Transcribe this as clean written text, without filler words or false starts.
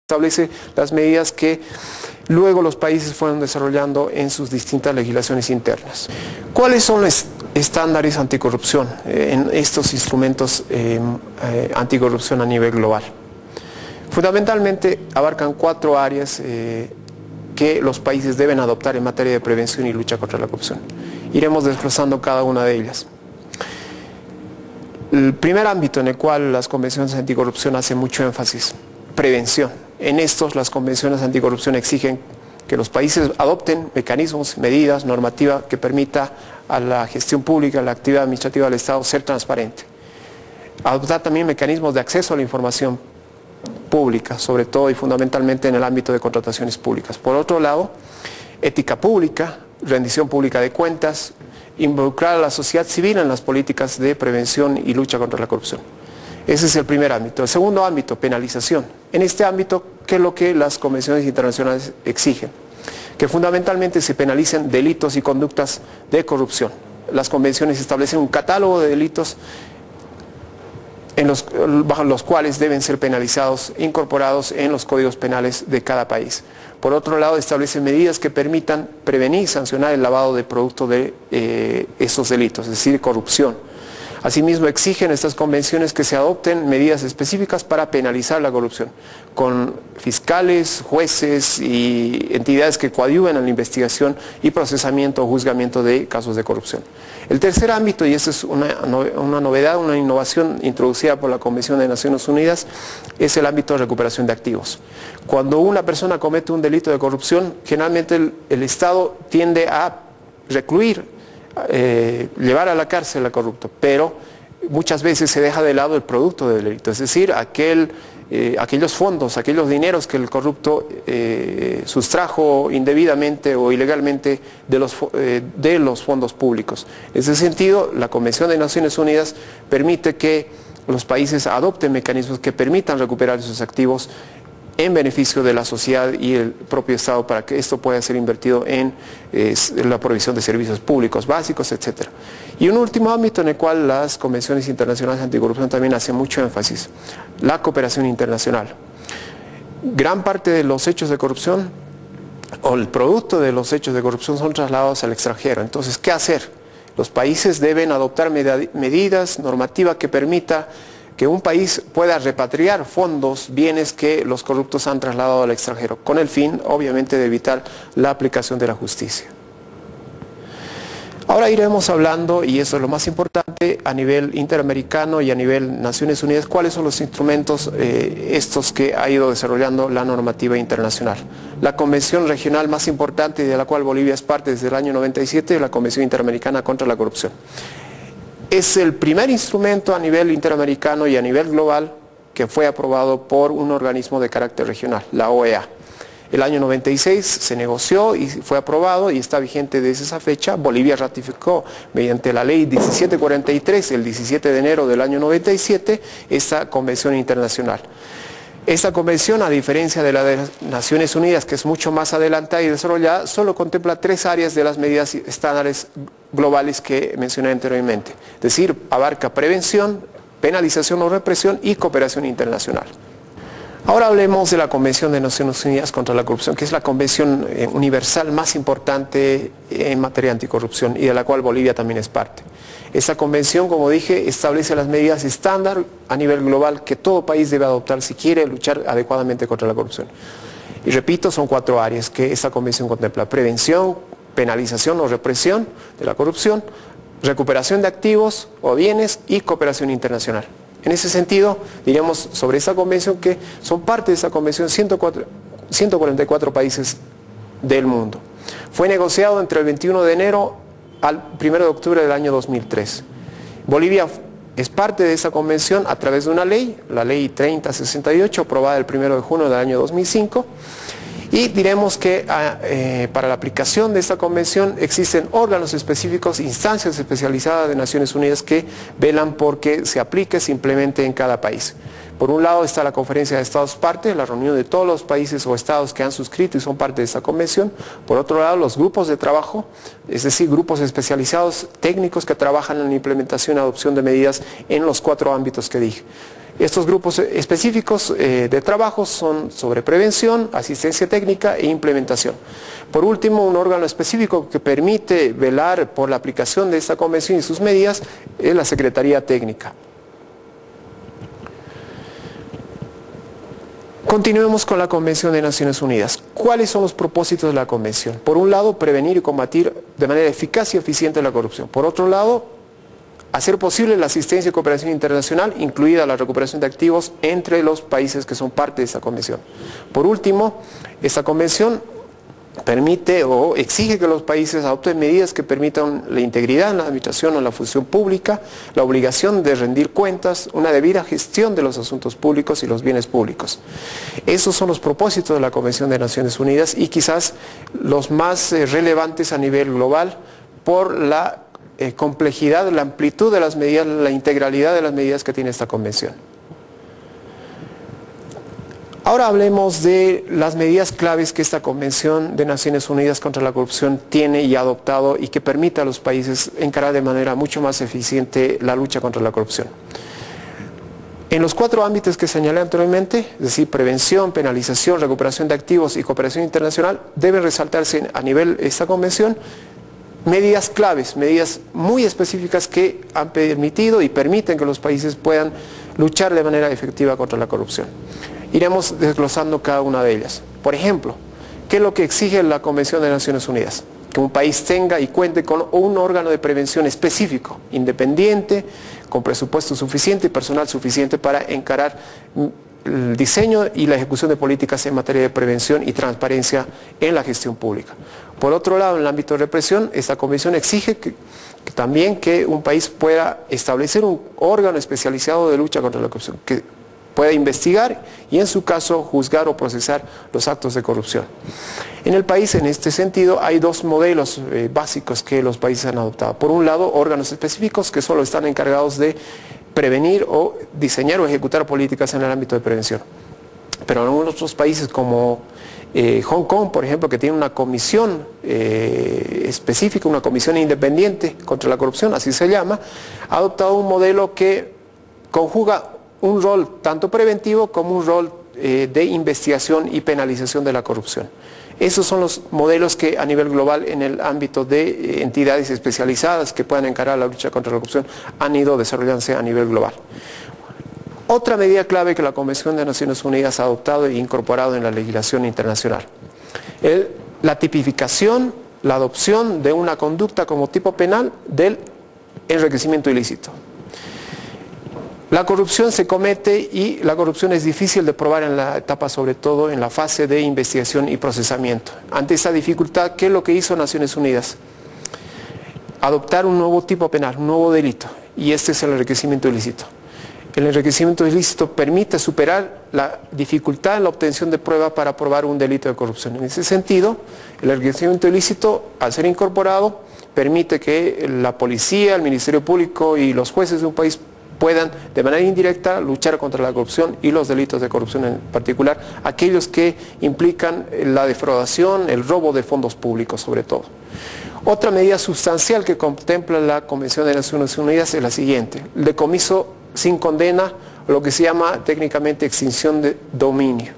establece las medidas que luego los países fueron desarrollando en sus distintas legislaciones internas. ¿Cuáles son los estándares anticorrupción en estos instrumentos anticorrupción a nivel global? Fundamentalmente abarcan 4 áreas que los países deben adoptar en materia de prevención y lucha contra la corrupción. Iremos desglosando cada una de ellas. El primer ámbito en el cual las convenciones anticorrupción hacen mucho énfasis: prevención. En estos, las convenciones anticorrupción exigen que los países adopten mecanismos, medidas, normativa que permita a la gestión pública, a la actividad administrativa del Estado ser transparente. Adoptar también mecanismos de acceso a la información pública, sobre todo y fundamentalmente en el ámbito de contrataciones públicas. Por otro lado, ética pública, rendición pública de cuentas, involucrar a la sociedad civil en las políticas de prevención y lucha contra la corrupción. Ese es el primer ámbito. El segundo ámbito, penalización. En este ámbito, ¿qué es lo que las convenciones internacionales exigen? Que fundamentalmente se penalicen delitos y conductas de corrupción. Las convenciones establecen un catálogo de delitos bajo los cuales deben ser penalizados, incorporados en los códigos penales de cada país. Por otro lado, establecen medidas que permitan prevenir y sancionar el lavado de producto de esos delitos, es decir, corrupción. Asimismo, exigen estas convenciones que se adopten medidas específicas para penalizar la corrupción, con fiscales, jueces y entidades que coadyuven en la investigación y procesamiento o juzgamiento de casos de corrupción. El tercer ámbito, y esa es una novedad, una innovación introducida por la Convención de Naciones Unidas, es el ámbito de recuperación de activos. Cuando una persona comete un delito de corrupción, generalmente el Estado tiende a recluir, llevar a la cárcel al corrupto, pero muchas veces se deja de lado el producto del delito, es decir, aquellos fondos, aquellos dineros que el corrupto sustrajo indebidamente o ilegalmente de los fondos públicos. En ese sentido, la Convención de Naciones Unidas permite que los países adopten mecanismos que permitan recuperar esos activos en beneficio de la sociedad y el propio Estado, para que esto pueda ser invertido en la provisión de servicios públicos básicos, etc. Y un último ámbito en el cual las convenciones internacionales anticorrupción también hacen mucho énfasis: la cooperación internacional. Gran parte de los hechos de corrupción o el producto de los hechos de corrupción son trasladados al extranjero. Entonces, ¿qué hacer? Los países deben adoptar medidas normativas que permita que un país pueda repatriar fondos, bienes que los corruptos han trasladado al extranjero, con el fin, obviamente, de evitar la aplicación de la justicia. Ahora iremos hablando, y eso es lo más importante, a nivel interamericano y a nivel Naciones Unidas, cuáles son los instrumentos estos que ha ido desarrollando la normativa internacional. La convención regional más importante, de la cual Bolivia es parte desde el año 97, es la Convención Interamericana contra la Corrupción. Es el primer instrumento a nivel interamericano y a nivel global que fue aprobado por un organismo de carácter regional, la OEA. El año 96 se negoció y fue aprobado y está vigente desde esa fecha. Bolivia ratificó mediante la ley 1743, el 17 de enero del año 97, esta convención internacional. Esta convención, a diferencia de la de las Naciones Unidas, que es mucho más adelantada y desarrollada, solo contempla 3 áreas de las medidas estándares globales que mencioné anteriormente. Es decir, abarca prevención, penalización o represión y cooperación internacional. Ahora hablemos de la Convención de Naciones Unidas contra la Corrupción, que es la convención universal más importante en materia anticorrupción y de la cual Bolivia también es parte. Esta convención, como dije, establece las medidas estándar a nivel global que todo país debe adoptar si quiere luchar adecuadamente contra la corrupción. Y repito, son 4 áreas que esta convención contempla: prevención, penalización o represión de la corrupción, recuperación de activos o bienes y cooperación internacional. En ese sentido, diríamos sobre esta convención que son parte de esta convención 144 países del mundo. Fue negociado entre el 21 de enero al 1 de octubre del año 2003. Bolivia es parte de esa convención a través de una ley, la ley 3068, aprobada el 1 de junio del año 2005. Y diremos que para la aplicación de esta convención existen órganos específicos, instancias especializadas de Naciones Unidas que velan por que se aplique, se implemente en cada país. Por un lado está la Conferencia de Estados Parte, la reunión de todos los países o estados que han suscrito y son parte de esta convención. Por otro lado, los grupos de trabajo, es decir, grupos especializados técnicos que trabajan en la implementación y adopción de medidas en los 4 ámbitos que dije. Estos grupos específicos de trabajo son sobre prevención, asistencia técnica e implementación. Por último, un órgano específico que permite velar por la aplicación de esta convención y sus medidas es la Secretaría Técnica. Continuemos con la Convención de Naciones Unidas. ¿Cuáles son los propósitos de la Convención? Por un lado, prevenir y combatir de manera eficaz y eficiente la corrupción. Por otro lado, hacer posible la asistencia y cooperación internacional, incluida la recuperación de activos entre los países que son parte de esta convención. Por último, esta convención permite o exige que los países adopten medidas que permitan la integridad en la administración o en la función pública, la obligación de rendir cuentas, una debida gestión de los asuntos públicos y los bienes públicos. Esos son los propósitos de la Convención de Naciones Unidas y quizás los más relevantes a nivel global por la complejidad, la amplitud de las medidas, la integralidad de las medidas que tiene esta convención. Ahora hablemos de las medidas claves que esta Convención de Naciones Unidas contra la Corrupción tiene y ha adoptado y que permite a los países encarar de manera mucho más eficiente la lucha contra la corrupción. En los 4 ámbitos que señalé anteriormente, es decir, prevención, penalización, recuperación de activos y cooperación internacional, deben resaltarse a nivel de esta convención medidas claves, medidas muy específicas que han permitido y permiten que los países puedan luchar de manera efectiva contra la corrupción. Iremos desglosando cada una de ellas. Por ejemplo, ¿qué es lo que exige la Convención de Naciones Unidas? Que un país tenga y cuente con un órgano de prevención específico, independiente, con presupuesto suficiente y personal suficiente para encarar el diseño y la ejecución de políticas en materia de prevención y transparencia en la gestión pública. Por otro lado, en el ámbito de represión, esta convención exige también que un país pueda establecer un órgano especializado de lucha contra la corrupción, que pueda investigar y en su caso juzgar o procesar los actos de corrupción. En el país, en este sentido, hay 2 modelos básicos que los países han adoptado. Por un lado, órganos específicos que solo están encargados de prevenir o diseñar o ejecutar políticas en el ámbito de prevención. Pero en algunos otros países como Hong Kong, por ejemplo, que tiene una comisión específica, una comisión independiente contra la corrupción, así se llama, ha adoptado un modelo que conjuga un rol tanto preventivo como un rol de investigación y penalización de la corrupción. Esos son los modelos que a nivel global en el ámbito de entidades especializadas que puedan encarar la lucha contra la corrupción han ido desarrollándose a nivel global. Otra medida clave que la Convención de Naciones Unidas ha adoptado e incorporado en la legislación internacional es la tipificación, la adopción de una conducta como tipo penal del enriquecimiento ilícito. La corrupción se comete y la corrupción es difícil de probar en la etapa, sobre todo en la fase de investigación y procesamiento. Ante esa dificultad, ¿qué es lo que hizo Naciones Unidas? Adoptar un nuevo tipo penal, un nuevo delito, y este es el enriquecimiento ilícito. El enriquecimiento ilícito permite superar la dificultad en la obtención de prueba para probar un delito de corrupción. En ese sentido, el enriquecimiento ilícito, al ser incorporado, permite que la policía, el Ministerio Público y los jueces de un país puedan de manera indirecta luchar contra la corrupción y los delitos de corrupción en particular, aquellos que implican la defraudación, el robo de fondos públicos sobre todo. Otra medida sustancial que contempla la Convención de Naciones Unidas es la siguiente: el decomiso sin condena, lo que se llama técnicamente extinción de dominio.